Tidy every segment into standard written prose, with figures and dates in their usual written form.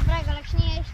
Prego, lecz nie jeść.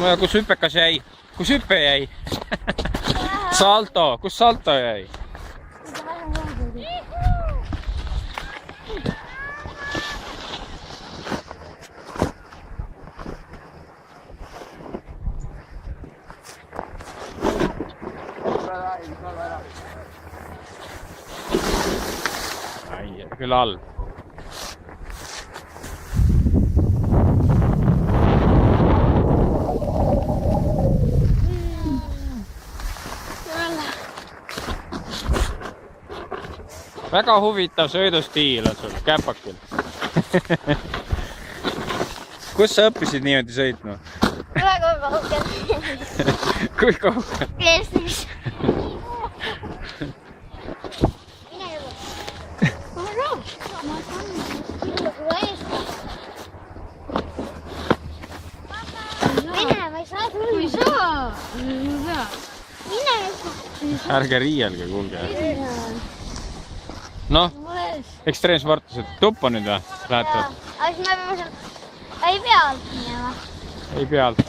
Ja kus hüpekas jäi? Kus hüppe jäi? Salto, kus salto jäi? Ai, küll all. Väga huvitav sõidustiil on sul, käpakil. Kus sa õppisid niimoodi sõitma? Väga kaugel. Kui kaugel? Eestis. Mine, ma ei saa tulla. Ei saa. Mine. Ärge riielge, kuulge. Noh, ekstreemsportlased, tuppa nüüd või? Lähete? Aga siis me peame seal... Ei pea alt minema. Ei pealt.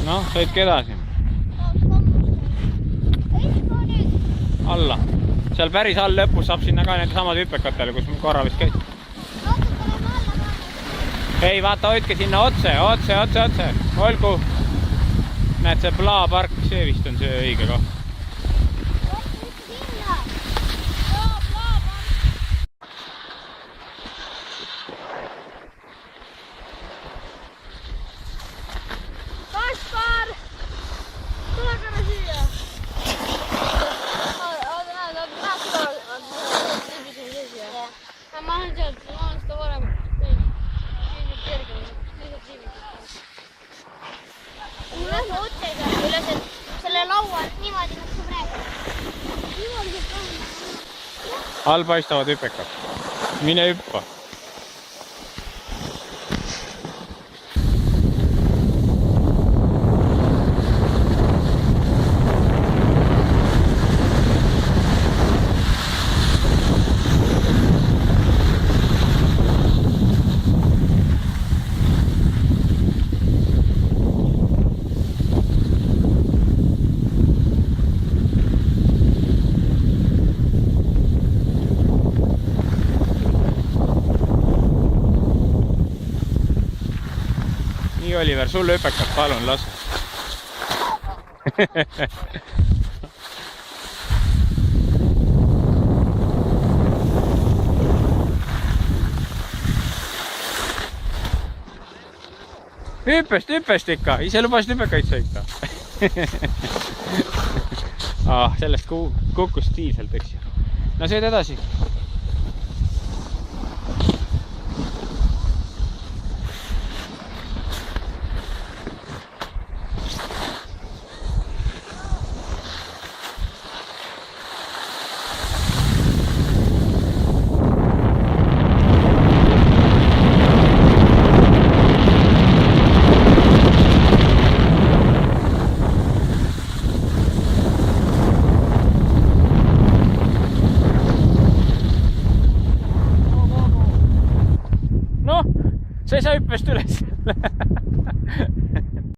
Noh, sõitke edasi. Alla. Seal päris all lõpus saab sinna ka need samad hüpekatele, kus korra vist käis. Ei, vaata, hoidke sinna otse. Olgu. Näed, see plaapark, see vist on see õige koht. Selle laual niimoodi nagu praegu. All paistavad hüpekad. Mine hüppa. Nii, Oliver, sulle hüpekat, palun, lase. Hüppest ikka, ise lubasid hüpekaid sõita. Sellest kukkus stiilselt, eks ju. No sõid edasi. See sa hüppest üles.